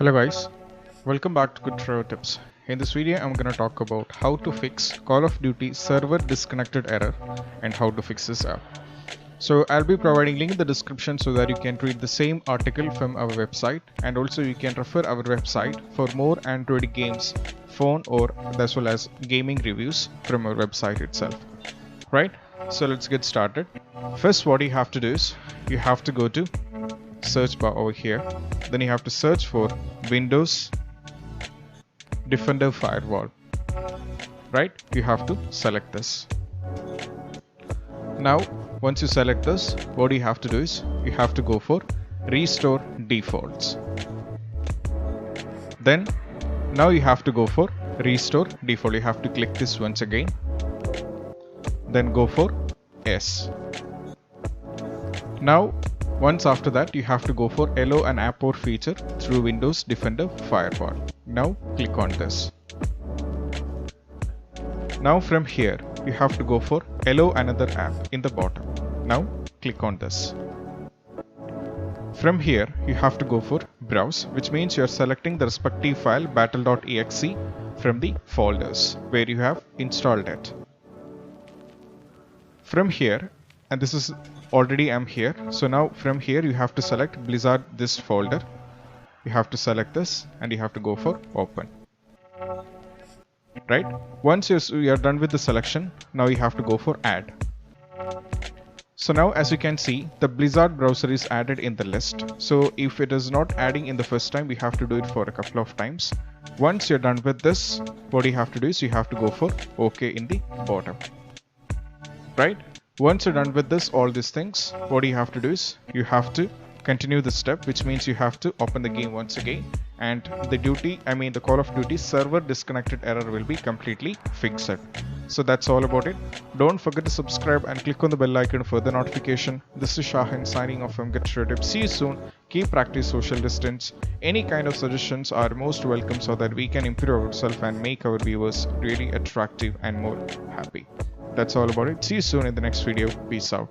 Hello guys, welcome back to Good Travel Tips. In this video I'm going to talk about how to fix Call of Duty server disconnected error and how to fix this app. So I'll be providing link in the description so that you can read the same article from our website, and also you can refer our website for more Android games, phone or as well as gaming reviews from our website itself. Right? So let's get started. First, what you have to do is you have to go to search bar over here. Then you have to search for Windows Defender Firewall. Right? You have to select this. Now, once you select this, what you have to do is you have to go for Restore Defaults. Then, now you have to go for Restore Default. You have to click this once again. Then go for Yes. Now, once after that, you have to go for Allow an app or feature through Windows Defender Firewall. Now click on this. Now from here, you have to go for Allow another app in the bottom. Now click on this. From here, you have to go for Browse, which means you are selecting the respective file battle.exe from the folders where you have installed it. From here, and this is already I'm here, so now from here you have to select Blizzard this folder. You have to select this and you have to go for Open. Right? Once you are done with the selection, now you have to go for Add. So now as you can see, the Blizzard browser is added in the list. So if it is not adding in the first time, we have to do it for a couple of times. Once you're done with this, what you have to do is you have to go for OK in the bottom. Right? Once you're done with this, all these things, what you have to do is you have to continue the step, which means you have to open the game once again, and the Call of Duty server disconnected error will be completely fixed. So that's all about it. Don't forget to subscribe and click on the bell icon for the notification. This is Shahin signing off from Get Tips. See you soon. Keep practice social distance. Any kind of suggestions are most welcome so that we can improve ourselves and make our viewers really attractive and more happy. That's all about it. See you soon in the next video. Peace out.